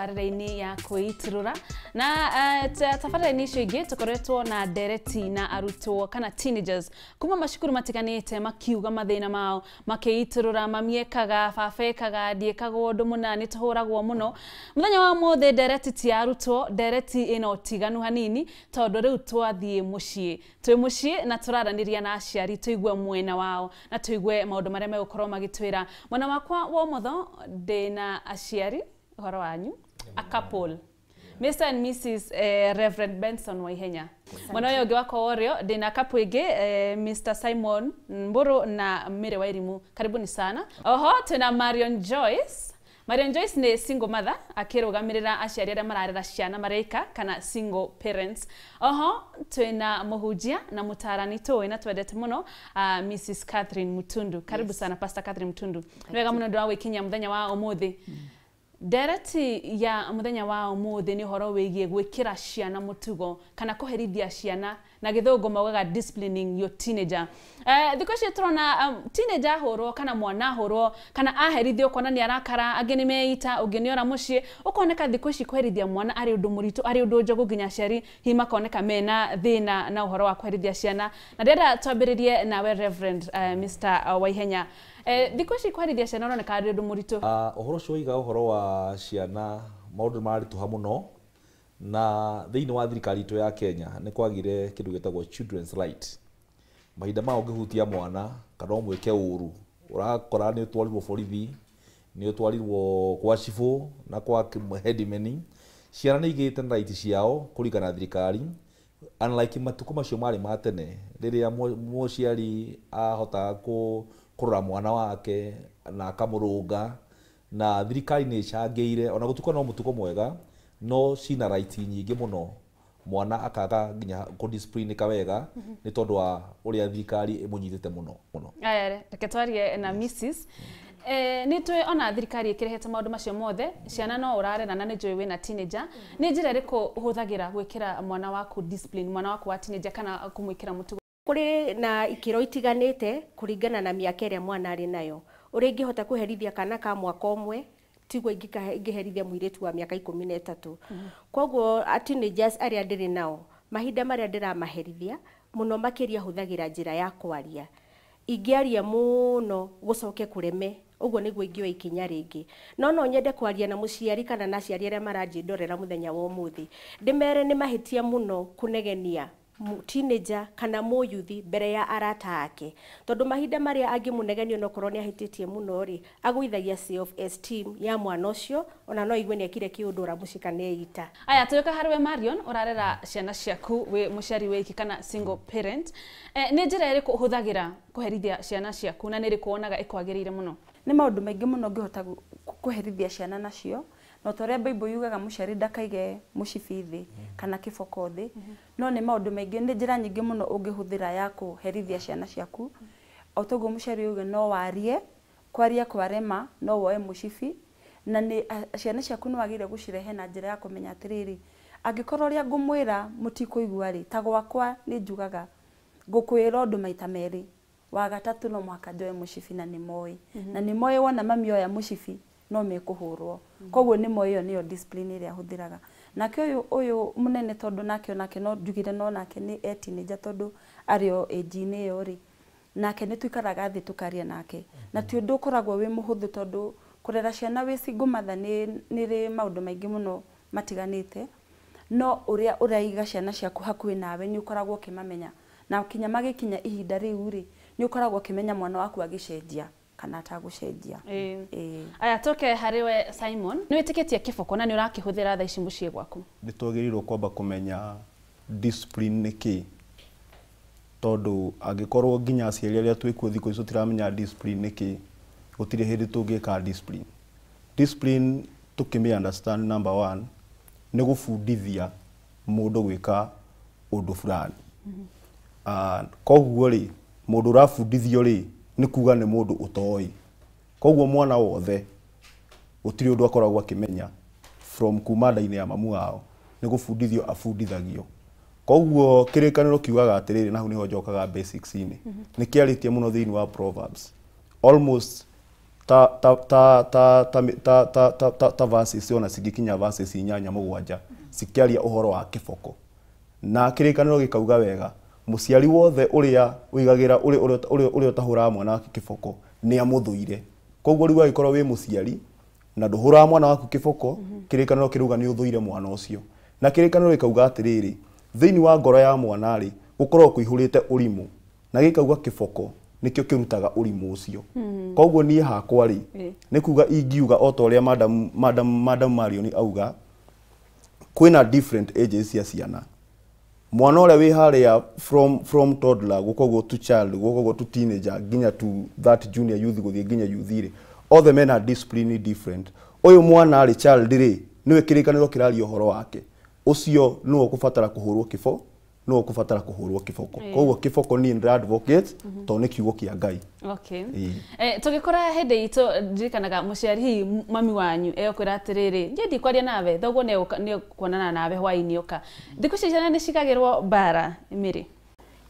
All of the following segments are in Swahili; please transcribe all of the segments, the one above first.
tabarĩra-inĩ ya Kwiiturura na tabarĩra-inĩ icio ingĩ tukoretwo na Ndereti na arutwo kana teenagers kuma macukuru matiganĩte makiuga mathĩna mao makiiturura mamiekaga babekaga ndiekagwo ũndũ mũna nĩ tũhũragwo mũno mũthenya wa mũthĩ Ndereti ti arutwo Ndereti ĩno tiganu hanini tondũ rĩu twathiĩ mũciĩ twĩ mũciĩ na tũraranĩria na aciari tũigue mwena wao na tũigue maũndũ marĩa megũkorwo magĩtwĩra mwena wakwa wa ũmotho ndĩna aciari ũhoro wanyu a couple Mr and Mrs Reverend Benson Waihenya mwena ũyũ ũngĩ wakwa ũrĩo ndĩna couple ĩngĩ Mr Simon Mburu na Mire Wairimu karibuni sana oho twĩna Marion Joyce nĩ single mother akĩrũgamĩrĩra aciari arĩa mararera ciana mareika kana single parents oho twĩna mũhunjia na mũtarani tũĩ na twendete mũno Mrs Catherine Mutundu karibu sana Pastor Catherine Mutundu wega mũno ndwa gwĩkinyia mũthenya wa ũmũthĩ Ndereti ya mũthenya wa ũmũthĩ nĩ ũhoro wĩgiĩ gwĩkĩra ciana mũtugo kana kũherithia ciana na gĩthũngũ maugaga disciplining your teenager thikũ ici tũrona teenager hũrwo kana mwana hũrwo kana aherithio ũkona nĩ arakara angĩ nĩ meita ũngĩ nĩ ora mũciĩ ũkoneka thikũ ici kũherithia mwana arĩ ũndũ mũritũ arĩ ũndũ njogu nginya aciari hihi makoneka mena thĩna na ũhoro wa kũherithia ciana na ndĩrenda twambĩrĩrie nawe Reverend Mr Waihenya thikũ ici kũherithia ciana ũroneka arĩ ũndũ mũritũ ũhoro ũcio ũiga ũhoro wa ciana maũndũ maritũha mũno na thĩinĩ wa thirikari itũ ya Kenya nĩ kwagire kĩndũ gĩtagwo children's right mahinda ma ũngĩhutia mwana kana ũmwĩke ũru ũrakora nĩ ũtwarirwo borithi nĩ ũtwarirwo kwa cibũ na kwa headman ciana nĩ igĩte na right ciao kũringana na thirikari unlike matukũ macio marĩ ma tene rĩrĩa mũciari ahota kũrora mwana wake na akamũrũnga na thirikari nĩ icangĩire ona gũtuĩka no mũtugo mwega no cina right nyingĩ mũno mwana akaga nginya discipline kawega nĩ tondũ wa ũrĩa thirikari ĩmũnyitĩte mũno reke twarie na Mrs nĩ twĩ ona thirikari ĩkĩrehete maũndũ macio mothe ciana no ũrarera na nĩ njũĩ wĩna teenager nĩ njĩra ĩrĩkũ ũhũthagĩra gwĩkĩra mwana waku discipline mwana waku wa teenager kana kũmwĩkĩra mũtugo kũrĩ na ikĩro itiganĩte kũringana na mĩaka ĩrĩa mwana arĩ nayo ũrĩa ingĩhota kũherithia kana ka mwaka ũmwe tigwo ingĩherithia mũirĩtu wa mĩaka 13 kwoguo teenagers arĩa ndĩrĩ nao mahinda marĩa ndĩramaherithia mũno makĩria hũthagĩra njĩra ya kwaria ingĩaria mũno gũcoke kũreme ũguo nĩguo ingĩoya ikinya rĩngĩ no nyende kwaria na mũciari kana na aciari arĩa maranjĩndorera mũthenya wa ũmũthĩ ndĩmere nĩ mahĩtia mũno kũnegenia teenager kana mũyuthi mbere ya arata ake tondũ mahinda marĩa angĩmũnegenio no korwo nĩ ahĩtĩtie mũno rĩ agũithagia self esteem ya mwana ũcio ona no igue nĩ ekire kĩũndũ mũcika neita aya tũyoka harĩ we Marion ũrarera ciana ciaku wĩ mũciari wĩki kana single parent nĩ njĩra ĩrĩkũ ũhũthagĩra kũherithia ciana ciaku na nĩ ĩrĩkũ wonaga ĩkwagĩrĩire mũno nĩ maũndũ maingĩ mũno ngĩhota kũherithia ciana nacio no torĩa Bible yugaga mũciari ndakaige mũcibi thĩ kana kĩboko thĩ no nĩ maũndũ maingĩ nĩ njĩra nyingĩ mũno ũngĩhũthĩra ya kũherithia ciana ciaku o toguo mũciari yuge no warie kwaria kwarema no woe mũcibi na nĩ ciana ciaku nĩ wagĩrĩire gũcirehe na njĩra ya kũmenya atĩrĩrĩ angĩkorwo ũrĩa ngũmwĩra mũtikũigua rĩ ta gwakwa nĩ njugaga ngũkwĩra ũndũ maita merĩ wa gatatũ no mũhaka njoe mũcibi na nĩ moĩ na nĩ moĩ wona mami oya mũcibi no mekũhũrwo koguo nĩ moĩ ĩyo nĩyo discipline ĩrĩa hũthĩraga nake ũyũ mũnene tondũ nake no njugire no nake nĩ teenager tondũ arĩo age-inĩ ĩyo rĩ nake nĩ tuikaraga thĩ tukaria nake na ti ũndũ ũkoragwo wĩ mũhũthũ tondũ kũrera ciana wĩ single mother nĩ rĩ maũndũ maingĩ mũno matiganĩte no ũrĩa ũraiga ciana ciaku hakuhĩ nawe nĩ ũkoragwo ũkĩmamenya na kinya magĩkinya ihinda rĩu rĩ nĩ ũkoragwo ũkĩmenya mwana waku agĩcenjia kana atagũcenjia aya toke harĩ we Simon nĩ wĩtĩkĩtie kĩboko na nĩ ũrakĩhũthĩra thaa ici mũciĩ gwaku nĩ twagĩrĩirwo kwamba kũmenya discipline nĩ kĩ tondũ angĩkorwo nginya aciari arĩa twĩkuo thikũ ici tũtiramenya discipline nĩ kĩ gũtirĩ hĩndĩ tũngĩka discipline tũkĩmĩ understand number 1 nĩ gũbundithia mũndũ gwĩka ũndũ fulani koguo rĩ mũndũ ũrabundithio rĩ nĩ kuga nĩ mũndũ ũtoĩ koguo mwana wothe gũtirĩ ũndũ akoragwo akĩmenya from kuma nda-inĩ ya mamu wao nĩ gũbundithio abundithagio koguo kĩrĩkanĩro kiugaga atĩrĩrĩ na hau nĩho njokaga basics-inĩ nĩ kĩarĩtie mũno thĩinĩ wa Proverbs almost ta verses ona cingikinya verses 8-7 cikiaria uhoro wa kiboko na kirikaniro gikauga wega muciari wothe uria wigagira uria utahura mwana wake kiboko ni amuthuire koguo riu agikorwo wi muciari na nduhura mwana waku kiboko kirikaniro kiruga ni uthuire mwana ucio na kirikaniro gikauga atiriri thiini wa ngoro ya mwana ri gukorwo kuihurite urimu na gikauga kiboko nikio kirutaga urimu ucio koguo nie hakwa ri ni kuga ingiuga otoria madam Marion auga kwina different ages cia ciana mwana ule wi haria from toddler gukoguo to child gukoguo to teenager ginya to that junior youth guthie ginya youth ri all the men are discipline different uyu mwana ari child ri niwe kirikaniro kirario horo wake ucio no kufatara kuhurwo kifo no kufatara kuhurwo kiboko koguo kiboko ni advocate to ni kiugo kia Ngai. Okay. Tugikora hende itu ndirikanaga muciari hi mami wanyu ekwira atiriri ngendi kwaria nawe thoguo ne kuonana nawe hwaini oka thiku ciana ni cikagirwo bara imiri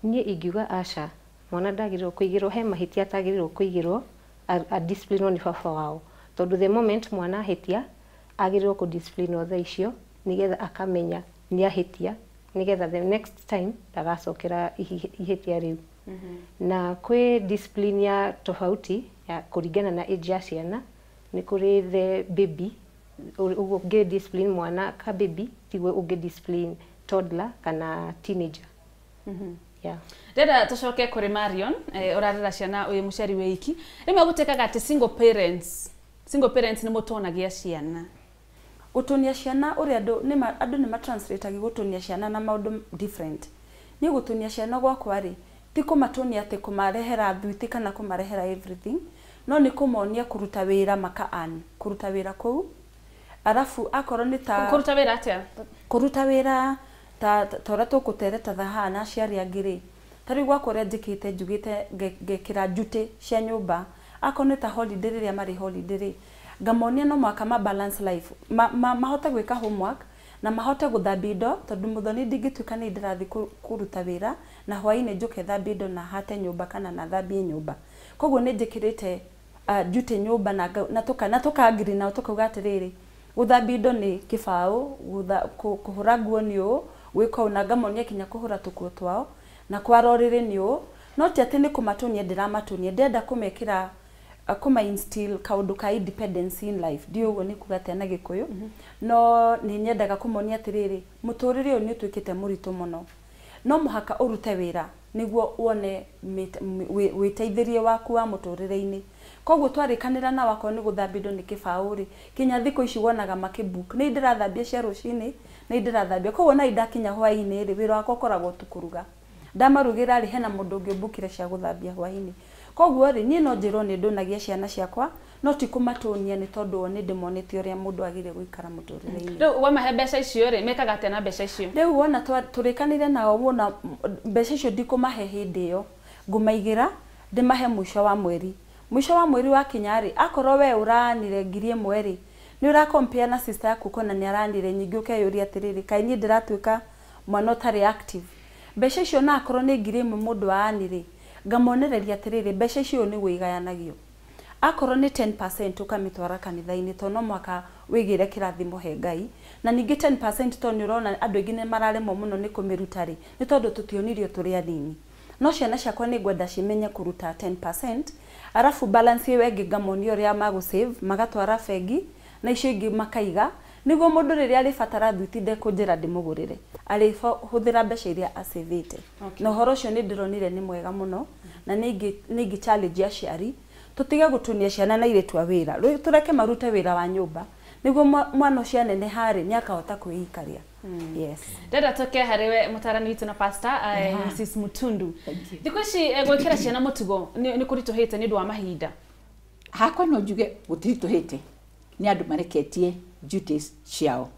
nie ingiuga aca mwana ndagirwo kuigirwo he mahitia atagirwo kuigirwo a discipline ni baba wao tondu the moment mwana hitia agirwo ku discipline othe icio nigetha akamenya ni ahitia nigetha the next time ndagacokera ihitia riu na kwi discipline ya tofauti ya kuringana na age ya ciana ni kuri the baby uge discipline mwana ka baby tigwe uge discipline toddler kana teenager. Yeah. Dada tucoke kuri Marion urarira ciana uyu muciari wiki rimwe gutekaga ati single parents ni mutonagia ciana gutunia ciana uri andu ni matranslate gutunia ciana na maundu different ni gutunia ciana gwakwa ri ti kumatunia ati kumarehera thuiti kana kumarehera everything no ni kumonia kuruta wira kuruta wira kuu arafu akoro ni ta kuruta wira atia kuruta wira ta tora tukutereta thahana aciari angiri tari gwakwa njikite njugite ngekira njute cia nyumba akone ta holiday riria mari holiday ngamonia no mwaka ma balance life mahota gwika homework na mahote guthambia indo tondu muthoni ndingituika ni ndirathi kuruta wira na hwaini njuke thambia indo na hate nyumba kana na thambie nyumba koguo ni njikirite njute nyumba na tukangiri na tukauga atiriri guthambia indo ni kibao kuhura nguo ni u gwika una ngamonia kinya kuhura tukuo twao na kwarorire ni u no ti ati ni kumatunia ndiramatunia ndenda kumekira kuma instill kaundu ka independence in life dio ugo ni kuga tena gikuyu no ni nyendaga kumonia atiriri muturire uyu ni twikite muritu muno no muhaka urute wira niguo wone witeithirie waku wa muturire-ini koguo twarikanira na wako ni guthambindo ni kibauri kinya thiko ici wonaga makibook ni ndirathambia cia rucini ni ndirathambia koguo na idakinya hwaini ri wira wako koragwo tukuruga ndamarugira ri hena mundu ungimbukire cia guthambia hwaini koguo ri ni no njiro ni ndunagia ciana ciakwa no ti kumatunia ni tondu ni ndimonete uria mundu agire guikara muturire-ini riu wamahe mbeca icio ri mekaga atena mbeca icio riu wona turikanire nao wona mbeca icio ndikumahe hindi iyo ngumaigira ndimahe mwisho wa mweri wa kinyari akorwo we uranire ngirie mweri ni ura compare na sister yaku kona ni aranire nyingi ukeyuria atiriri kai ni ndiratuika mwana utari active mbeca icio na akorwo ni ngirie mundu aanire ngamonereria atiriri mbeca icio ni wigayanagio akorwo ni 10% ukamitwara kanitha-ini to no mwaka wigire kirathimo he Ngai na ningi 10% to ni urona andu ingi ni mararemo muno ni kumirutari ni tondu tutionirio turi anini no ciana ciakwa ni ngwenda cimenye kuruta 10% arafu balance iyo ingi ngamonio ria magusave magatwara bengi na icio ingi makaiga niguo mundu riria ari fatara thuitinde kunjira ndimugurire ari huthira mbeca iria asavete na horo cio ni ndironire ni mwega muno na ningi challenge aciari tutige gutunia ciana na ire twa wira tureke marute wira wa nyumba niguo mwana ucio nene hari ni akahota kwihikaria. Yes. Dada toke hariwe mutarani witu na pastor Mrs. Mutundu. Thikũ ici gwikira ciana mutugo ni kurituhite ni ndu wa mahinda. Hakwa no njuge gutirituhite ni andu mareketie duties ciao.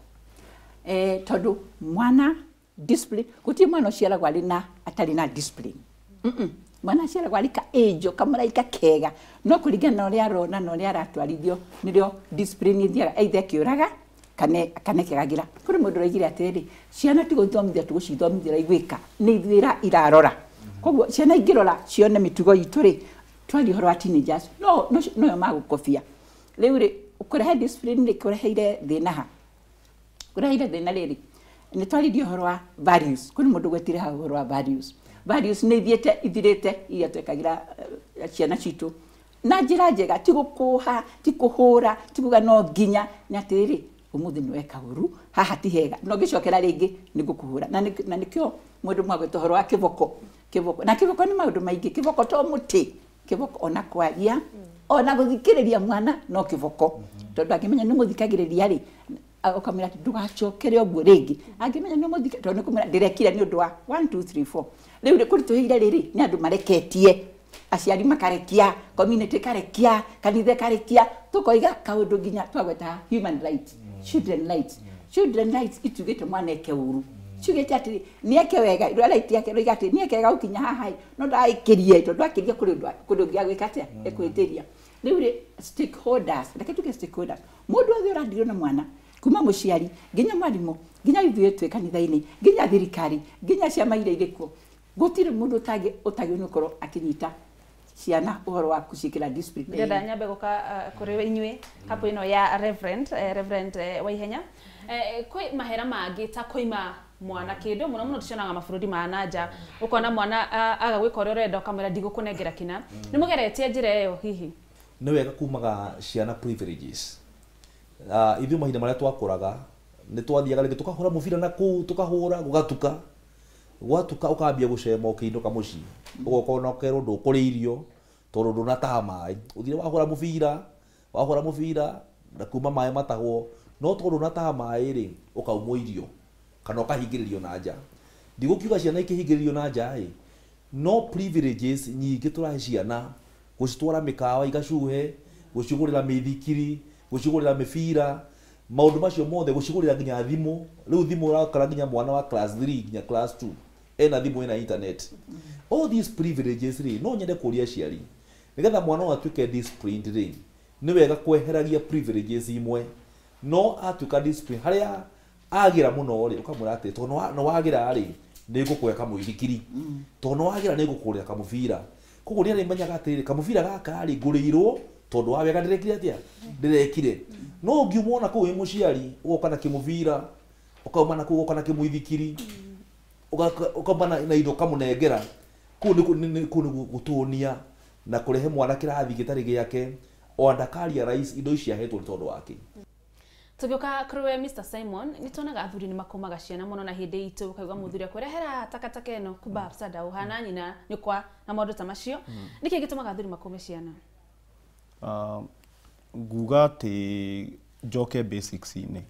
Tondu mwana discipline guti mwana uciaragwo ari na atari na discipline. Mwana aciaragwo ari ka ejo kamaraika kega no kuringana na uria arona na uria aratwarithio nirio discipline ithiaga either kiuraga kane kegagira kuri mundu raigire atiri ciana tigũthomithia tũgũcithomithia igwika ni ithira irarora koguo ciana ingirora cione mitugo itu ri twari horo wa teenagers no magukobia riu ri ukurehe discipline ni kureheire thina ha kureheire thina riri ni twaririo horo wa values kuni mundu gwetire ha horo wa values ni thiete ithirite iria twekagira ciana citu na njira njega ti gukuha ti kuhura ti kuga no nginya ni atiri umuthi ni weka uru haha ti hega no gicokera ringi ni gukuhura na nikio mundu mwagwetwo horo wa kiboko na kiboko ni maundu maingi kiboko to muti kiboko ona kwaria ona guthikiriria mwana no kiboko tondu angimenya ni muthikagiriria ri ukamira ndugacokere oguo ringi angimenya ni muthika tondu kumira ndirekire ni undu wa 1 2 3 4 riu ri kurituhire riri ni andu mareketie aciari makarekia community karekia kanithe karekia tukoiga kaundu nginya twagweta human rights children rights itugite mwana eke uru chugete ati nieke wega right yake roiga ati nieke wega ukinya haha no ndaikirie tondu akiria kundu gya gwikate ekwitiria riu ri stakeholders ndaketuke stakeholders mundu othe urandirio na mwana kuma muciari nginya mwarimu nginya ithuĩ twĩ kanitha-inĩ nginya thirikari nginya ciama iria irĩkuo gũtirĩ mũndũ ũtagĩrĩirwo nĩ gũkorwo akĩnyita ciana ũhoro wa gũciĩkĩra discipline. Ndĩrenda nyambe gũka kũrĩ inyuĩ hapo ĩno ya Reverend Waihenya kwĩ mahera mangĩ ta kũima mwana kĩndũ mũno mũno tucionaga mabũrũri ma nanja ũkona mwana aga gwĩka ũrĩa ũrenda ũkamwĩra ndigũkũnengera kĩna nĩ mũgeretie njĩra ĩyo hihi? Nĩ wega kumaga ciana privileges ithuĩ mahinda marĩa twakũraga nĩ twathiaga rĩngĩ tũkahũra mũbira na kũu tũkahũra gwatuka ũkambia gũcema ũkĩinũka mũciĩ ũgoka ũnokerwo ndũkũrĩa irio tondũ ndũnataha maĩ ũthire wahũra mũbira na kuma maĩ matahwo no tondũ ndũnataha maĩ rĩ ũkaumwo irio kana ũkahingĩrĩrio na nja ndigũkiuga ciana ikĩhingĩrĩrio na nja no privileges nyingĩ tũrahe ciana gũcitwara mĩkawa igacuhe gũcigũrĩra mĩithikiri gũcigũrĩra mĩbira maundu macio mothe gucigurira nginya thimu riu thimu urakora nginya mwana wa class 3 nginya class 2 ena thimu ena internet all these privileges ri no nyende kuria ciari nigetha mwana atuike disciplined ri ni wega kweheragia privileges imwe no atuika discipline haria agira muno ri ukamwira ati to no wagira ri ni ngukweka muithikiri to no wagira ni ngukurira kamubira koguo ni arimenyaga ati kamubira gaka ri ngurirwo tondu wa wega ndirekire atia ndirekire no ngiumona kuu muciari ugoka na kimuvira ukauma na kuu ugoka na kimuithikiri ukauma na indo kamunengera kuu ni gutunia na kurehe mwana kirathi gitari giake o ndakaria rais indo ici ahetwo ni tondu wake. Tugioka kuri Mr Simon ni tuonaga athuri ni makomaga ciana muno na hindi itu ukauga muthuri akwirehera takataka eno kuba sada uhana nyina nyukwa na maundu ta macio niki gitumaga athuri makome ciana? Nguga ati njoke basics-inĩ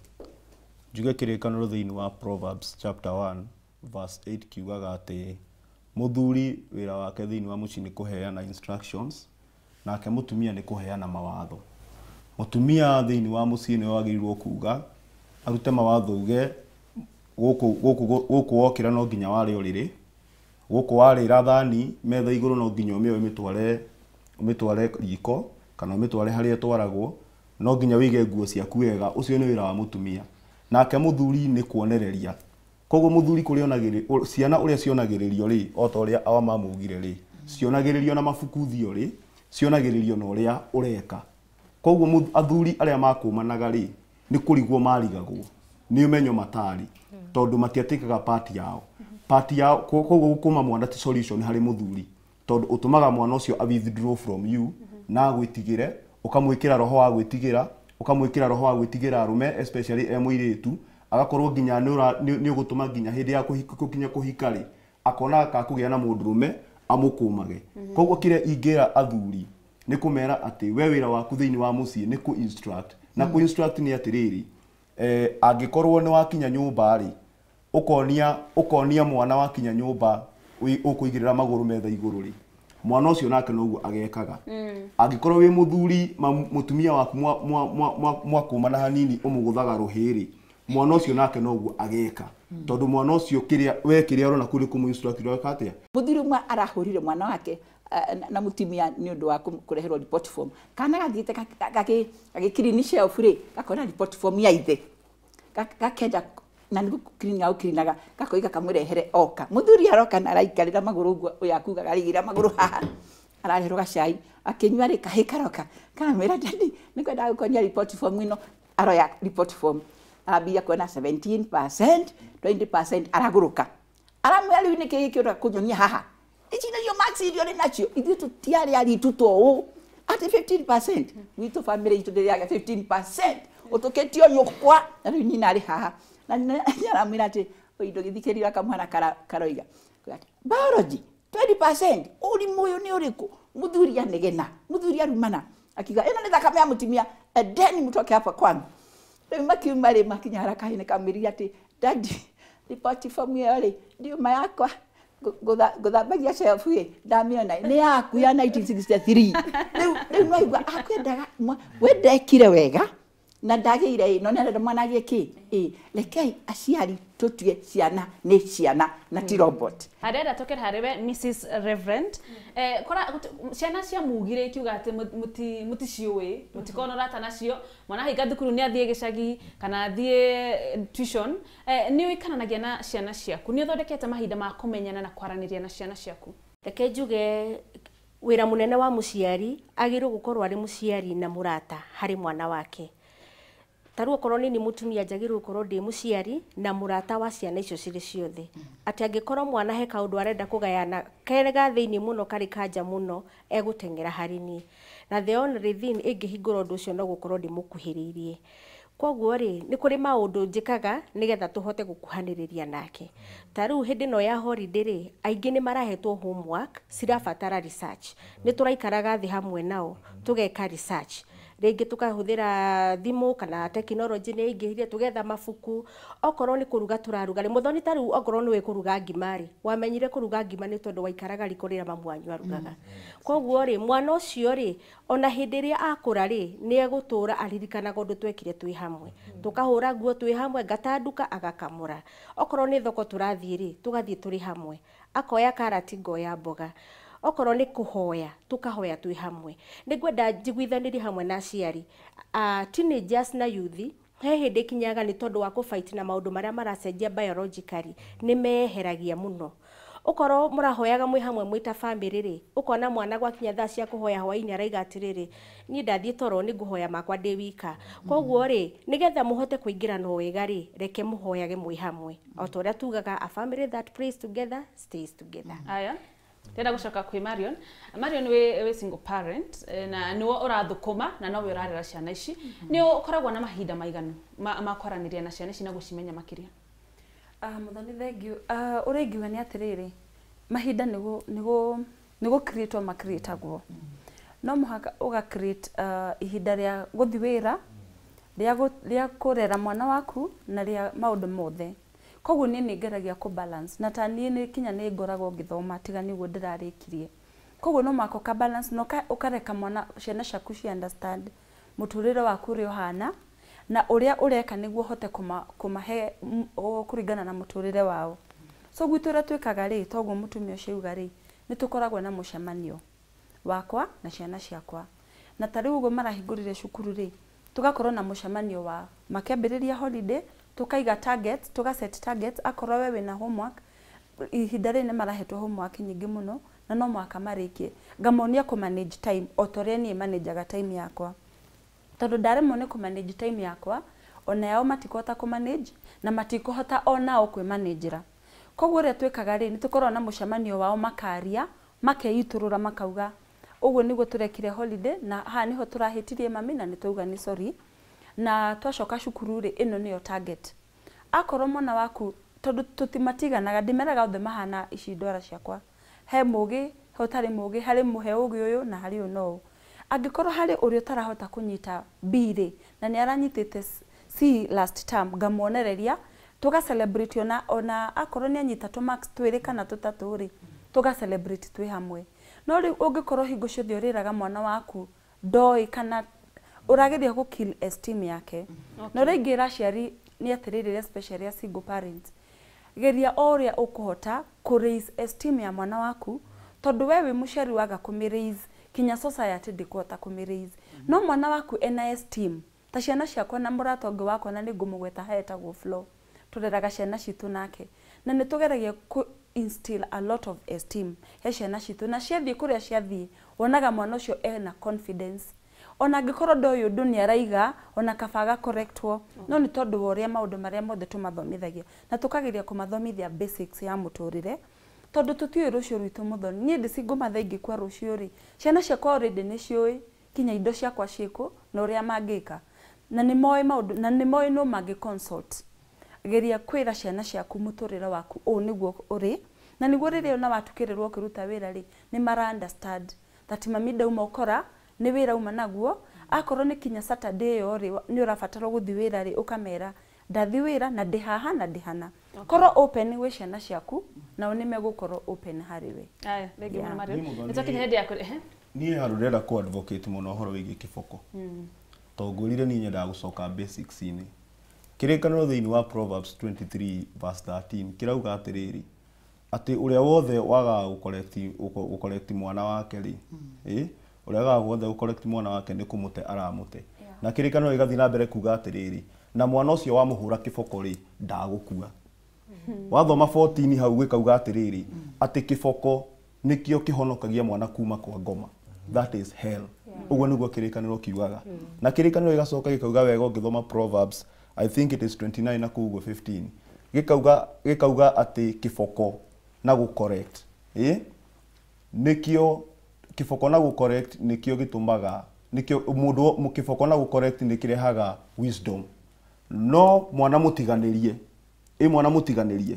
njuge kĩrĩkanĩro thĩinĩ wa Proverbs chapter 1 verse 8 kiugaga atĩ mũthuri wĩra wake thĩinĩ wa mũciĩ nĩ kũheana instructions nake mũtumia nĩ kũheana mawatho. Mũtumia thĩinĩ wa mũciĩ nĩ wagĩrĩirwo kuga arute mawatho uge gũkũ wokĩra no nginya warĩa ũrĩrĩ gũkũ warĩra thani metha igũrũ no nginya ũmĩtware riko kana ũmĩtware harĩa twaragwo no nginya wige nguo ciaku wega ucio ni wira wa mutumia nake muthuri ni kuonereria koguo muthuri kurionagĩrĩrio ciana uria cionagĩrĩrio ri o ta uria awa mamugire ri cionagĩrĩrio na mabukuthio ri cionagĩrĩrio na uria ureka koguo athuri aria makumanaga ri ni kurigwo marigagwo ni umenyo matari tondu matiatikaga part yao koguo gukuma mwana ti solution hari muthuri tondu utumaga mwana ucio withdraw from you na gwitigire ukamwikira roho wa gwitigira ukamwikira arume especially emwiritu agakorwo nginya ni ugutuma nginya hindi ya kuhikinya kuhikari akona ka kugia na mundurume amukumage koguo kire ingira athuri ni kumera ati we wira waku thiini wa mucii ni ku instruct na ku instruct ni atiriri angikorwo ni wakinya nyumba ri ukonia mwana wakinya nyumba ukuigirira maguru metha iguru ri mwana ucio nake noguo agekaga angikorwo wi muthuri mutumia waku mwakumana hanini umuguthaga ruhiri mwana ucio nake noguo ageka tondu mwana ucio kiria urona kuri kumu instructor wakatia muthuri mwa arahurire mwana wake na mutimia ni undu wa kureherwo report form kana gathiite gakikirini shelf ri gakona report form ya ithe gakeja na niguo kirinaga gakoiga kamwirehere oka muthuri aroka na araikarira maguru uguo uyakuga garigira maguru haha arareherwo gacai akinyua rĩ kahĩ karoka kamera dadi nikwenda gukonia report form ino aroya report form arambia kuona 17% 20% araguruka aramwira riu niki gĩkĩũra kũnyonia haha ici nĩcio max iria ũrĩ nacio ithuĩ tũtiarĩ aritũ tũũ ati 15% witũ family itũ ndĩrĩaga 15% ũtũkĩtio nyũkwa na rĩu nyina arĩ haha na aramwĩra atĩ indo gĩthikĩrĩra kamwana karoiga biology 20% ũrimũ ũyũ nĩ ũrĩkũ mũthuri anegena mũthuri arumana akiuga ĩno nĩ thakame ya mũtumia endeni mũtoke hapa kwangu rĩu makiuma rĩ makinya haraka hine kamĩrĩria atĩ dadi report form ĩyo rĩ ndiuma yakwa gũthambagia shelf ĩ ndamĩona nĩ yaku ya 1963 rĩu no igua akwendaga wendekire wega na ndagĩire no nĩ mwana gĩkĩ rekei aciari tũtue ciana nĩ ciana na ti robot harenda tokera harebe Mrs Reverend kora ciana cia mugire kiuga ati muti ciũĩ mutikona rata nacio mwana higa thukuru nĩ athiĩ gĩcagi kana athiĩ tuition nĩ ũikaranagia na ciana ciaku nĩ ũthondekete mahinda ma kũmenyana na kwaranĩria na ciana ciaku reke njuge wĩra mũnene wa mũciari agĩrĩirwo gũkorwo arĩ mũciari na mũrata harĩ mwana wake taru okorwo ni mutumia njagĩrĩirwo gũkorwo ndĩ mũciari na mũrata wa ciana icio cirĩ ciothe atĩ angĩkorwo mwana he kaũndũ arenda kũgayana kega thĩinĩ mũno karĩ kanja mũno egũteng'era harĩ niĩ na the only thing ĩngĩhingũra ũndũ ũcio no gũkorwo ndĩmũkuhĩrĩirie koguo rĩ nĩ kũrĩ maũndũ njĩkaga nĩgetha tũhote gũkuhanĩrĩria nake tarĩu hĩndĩ no ya holiday rĩ aingĩ nĩ marahetwo homework cirabatara research nĩ tũraikaraga thĩ hamwe nao tũgeka research rĩngĩ tukahũthĩra thimũ kana tekinoronjĩ nĩ ingĩhire tugetha mabuku okorwo nĩ kũruga tũraruga rĩ mũthoni ta rĩu okorwo nĩ kũruga ngima rĩ wamenyire kũruga ngima nĩ tondũ waikaraga riko rĩra mamu wanyu arugaga koguo rĩ mwana ũcio rĩ ona hĩndĩ ĩrĩa akũra rĩ nĩ egũtũra aririkanaga ũndũ twekire twĩ hamwe tukahũra nguo twĩ hamwe ngatanduka agakamũra okorwo nĩ thoko tũrathiĩ rĩ tugathiĩ tũrĩ hamwe akoya karati ngoya mboga okorwo nĩ kũhoya tukahoya twĩ hamwe nĩngwenda njiguithanĩrie hamwe na aciari teenagers na youth he hĩndĩ kinyaga nĩ tondũ wa kũfight na maũndũ marĩa maracenjia biologically nĩ meheragia mũno okorwo mũrahoyaga mwĩ hamwe mwĩ ta family rĩ ũkona mwana gwakinya thaa cia kũhoya hwainĩ araiga atĩrĩrĩ niĩ ndathiĩ toro nĩ ngũhoya makwa ndĩ wika koguo rĩ nĩgetha mũhote kũingĩrana wega rĩ reke mũhoyage mwĩ hamwe o ta ũrĩa tugaga a family that prays together stays together aya tenda gucoka kwĩ Marion we single parent na niwe ũrathũkũma na nowe ũrarera ciana ici nĩ ũkoragwo na mahinda maiganu ma kwaranĩria na ciana ici na gũcimenya makĩria muthoni thengiũ ũrĩa ingiuga nĩ atĩrĩrĩ mahinda nĩgũ create ma createagwo no mũhaka ũga create ihinda rĩa gũthiĩ wĩra rĩa kũrera mwana waku na rĩa maũndũ mothe koguo niĩ nĩ ngeragia ku balance na ta niĩ nĩ kinya nĩ ngoragwo ngĩthoma tiga nĩguo ndĩrarĩkirie koguo no mako ka balance no ũkareka mwana ciana ciaku ci understand mũtũrĩre waku ũrĩa ũhana na ũrĩa ũreka nĩguo hote kũmahe kũringana na mũtũrĩre wao so gwitũ ũrĩa twĩkaga rĩ toguo mũtumia ũcio uga rĩ nĩ tũkoragwo na mũcemanio wakwa na ciana ciakwa na ta rĩu ũguo marahingũrire cukuru rĩ tugakorwo na mũcemanio wa makĩambĩrĩria holiday tukaiga targets set targets akorwo we wina homework ihinda rĩrĩ nĩ marahetwo homework nyingĩ mũno na no mwaka marĩkie ngamonia ku manage time o torĩa niĩ manageaga time yakwa tondũ ndaremwo nĩ ku manage time yakwa ona yao matikota ku manage na matikohota onao kwĩ managera koguo rĩa twĩkaga rĩ nĩ tũkorwo na mũcemanio wao makaria makeiturura makauga ũguo nĩguo tũrekire holiday na haha niho tũrahĩtirie mami na nĩ twauga nĩ sorry na twacoka cukuru rĩ ĩno nĩyo target akorwo mwana waku tondũ tũtimatiganaga ndimeraga othe mahana ici ndwara ciakwa he mũgĩ hotarĩ mũgĩ harĩ mũhe ũgĩ ũyũ na harĩ ũyũ no angĩkorwo harĩ ũrĩa ũtarahota kũnyita B rĩ na nĩ aranyitĩte C last term ngamuonereria tuga celebrate ona akorwo nĩ anyita to max twĩrĩ kana tũtatũ rĩ tuga celebrate twĩ hamwe no rĩu ũngĩkorwo hingo ciothe ũrĩraga mwana waku ndoi kana ũrageria gũ kill esteem yake no rĩngĩ raciari nĩ atĩrĩrĩ especially single parents geria ũrĩa ũkũhota ku raise esteem ya mwana waku tondũ we wĩ mũciari waga kũmĩ raise kinya society ndĩkũhota kũmĩ raise no mwana waku ena esteem ta ciana ciakwa na mũratongo wakwa na nĩ ngũmũgweta hetagwo Flo tũreraga ciana citũ nake na nä tå geragia instill a lot of esteem he ciana citå na ciathiä kå rä a ciathiä wonaga mwana å cio ena confidence ona angĩkorwo ndoĩ ũndũ nĩ araiga ona kabaga correctwo no nĩ tondũ wa ũrĩa maũndũ marĩa mothe tũmathomithagia na tũkageria kũmathomithia basics ya mũtũrĩre tondũ tũtiũĩ rũciũ rwitũ mũthoni niĩ ndĩcingũmatha ingĩkua rũciũ rĩ ciana ciakwa already nĩ ciũĩ kinya indo ciakwa ciĩkũ na ũrĩa mangĩka na nĩ moĩ maũndũ na nĩ moĩ no mangĩ consult geria kwĩra ciana ciaku mũtũrĩre waku ũũ nĩguo ũrĩ na nĩguo rĩrĩa ona watukĩrĩrwo ũkĩruta wĩra rĩ nĩ mara understand that mami ndauma ũkora nĩ wĩra uma naguo akorwo nĩ kinya Saturday yo rĩ nĩ ũrabatara gũthiĩ wĩra rĩ ũkamera ndathi wĩra na ndĩ haha na ndĩ hana korwo open gwĩ ciana ciaku nao nĩ megũkorwo open harĩ we aya thengi mũno Mario nĩtwakinya hĩndĩ ya niĩ harũ ndĩrenda kũ advocate mũno ũhoro wĩgiĩ kĩboko tondũ ngwĩrire niĩ nyendaga gũcoka basics-inĩ kĩrĩkanĩro thĩinĩ wa Proverbs 23 verse 13 kĩrauga atĩrĩrĩ atĩ ũrĩa wothe wagaga gũcorrect mwana wake rĩ ũrĩa wagaga wothe gũcorrect mwana wake nĩ kũmũte aramũte na kĩrĩkanĩro gĩgathiĩ na mbere kuga atĩrĩrĩ na mwana ũcio wamũhũra kĩboko rĩ ndagũkua wathoma 14 hau gĩkauga atĩrĩrĩ atĩ kĩboko nĩkĩo kĩhonokagia mwana kuma kwa ngoma that is hell ũguo nĩguo kĩrĩkanĩro kiugaga na kĩrĩkanĩro gĩgacoka gĩkauga wega ũngĩthoma Proverbs I think it is 29 na kuguo 15 gĩkauga atĩ kĩboko na gũcorrect nĩkĩo kĩboko na gũcorrect nĩkĩo gĩtũmaga nĩkĩo mũndũ kĩboko na gũcorrect nĩkĩrehaga wisdom no mwana mũtiganĩrie mwana mũtiganĩrie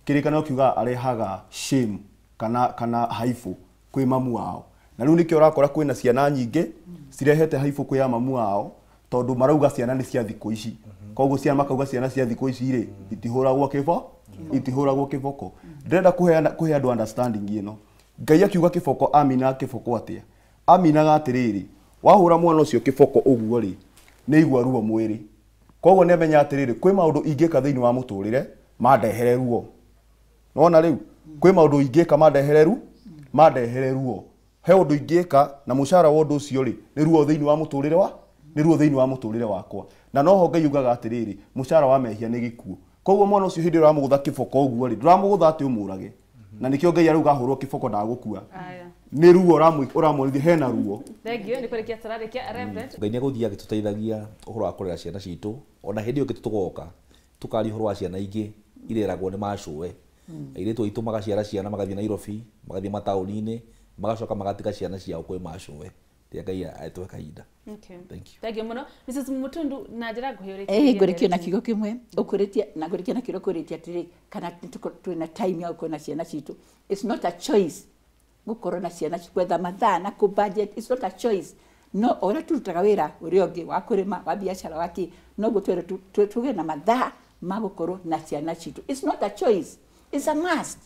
kĩrĩkanĩro kiugaga arehaga shame kana haibũ kwĩ mamu wao na rĩu nĩkĩo ũrakora kwĩna ciana nyingĩ cirehete haibũ kwĩ ya mamu wao tondũ marauga ciana nĩ cia thikũ ici koguo ciana makauga ciana cia thikũ ici rĩ itihũragwo kĩboko ndĩrenda kũhe andũ understanding ĩno Ngai akiuga kĩboko amina kĩboko atĩa aminaga atĩrĩrĩ wahũra mwana ũcio kĩboko ũguo rĩ nĩ igua ruo mwĩrĩ koguo nĩ menya atĩrĩrĩ kwĩ maũndũ ingĩka thĩinĩ wa mũtũrĩre mandehere ruo nona rĩu kwĩ maũndũ ingĩka mandehere ruo he ũndũ ingĩka na mũcara wa ũndũ ũcio rĩ nĩ ruo thĩinĩ wa mũtũrĩre wakwa na noho Ngai yugaga atĩrĩrĩ mũcara wa mehia nĩ gĩkuũ koguo mwana ũcio hĩndĩ ũramũgũtha kĩboko ũguo rĩ ndũramũgũtha atĩ ũmũrage na nikio Ngai arauga hũrwo kĩboko ndagũkua nĩ ruo ũramwonithia hena ruo thengio nĩ kũrĩkia tũrarĩkia Reverend Ngai nĩ agũthiĩ agĩtũteithagia ũhoro wa kũrera ciana citũ ona hĩndĩ ĩyo tũgoka tũkari ũhoro wa ciana ingĩ ireragwo nĩ macũwe airĩtu aitũ magaciara ciana magathiĩ Nairobi magathiĩ mataũni-inĩ magacoka magatiga ciana ciao kwĩ macũwe rĩrĩa Ngai aĩtũhe kahinda thengio mũno Mrs Mutundu na njĩra nguhĩ ngũrĩkio na kiugo kĩmwe ũkũrĩtie na ngũrĩkia na kiugo kũrĩtie atĩrĩ kana twĩna time ya gũkorwo na ciana citũ it's not a choice gũkorwo na ciana gwetha mathaa na kũ budget it's not a choice no ũrĩa tũrutaga wĩra ũrĩa ũngĩ wa kũrĩma wa biacara waki no gũtwĩra tũgĩe na mathaa ma gũkorwo na ciana citũ it's not a choice it's a must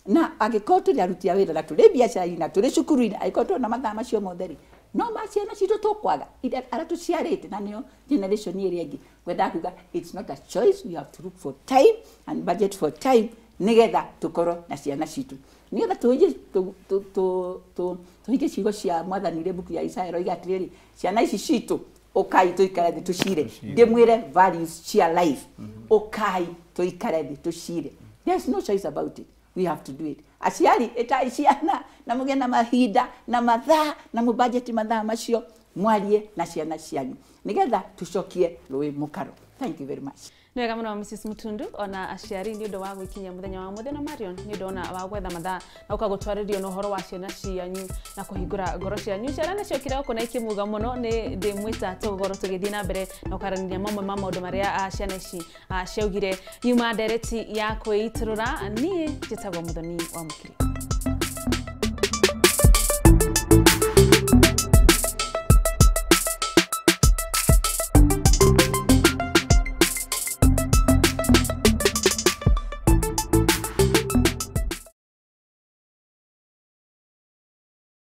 na angĩkorwo tũrĩ aruti a wĩra na tũrĩ biacara-inĩ na tũrĩ cukuru-inĩ angĩkorwo tũrĩ na mathaa macio mothe rĩ no maciana citũ tũkwaga arĩa tũciarĩte na nĩo generation ĩrĩa ĩngĩ ngwendaga kuga it's not a choice we have to look for time and budget for time nĩgetha tũkorwo na ciana citũ nĩgetha tũhingie ciugo cia mwathani irĩ mbuku ya Isaya roiga atĩrĩrĩ ciana ici citũ ũkai tũikare thĩ tũcire ndĩmwĩre values cia life ũkai tũikare thĩ tũcire there's no choice about it we have to do it aciari itai ciana na mũgĩe na mahinda na mathaa na mũbajeti mathaa macio mwarie na ciana cianyu nĩgetha tũcokie rũĩ mũkaro thank you very much nĩ wega mũno Mrs Mutundu ona aciari nĩ ũndũ wa gwĩkinyia mũthenya wa mũthenya na Marion nĩ ũndũ ona wa gwetha mathaa na ũkagũtwarĩrio na ũhoro wa ciana cianyu na kũhingũra ngoro cianyu ciana nĩ ciokire gũkũ na ikimuga mũno nĩ ndĩmwĩta tũgũkorwo tũgĩthiĩ na mbere na ũkaranĩria mamwe ma maũndũ marĩa ciana ici ciaugire yuma Ndereti ya Kwiiturura niĩ njĩtagwo Mũthoni wa Mũkiri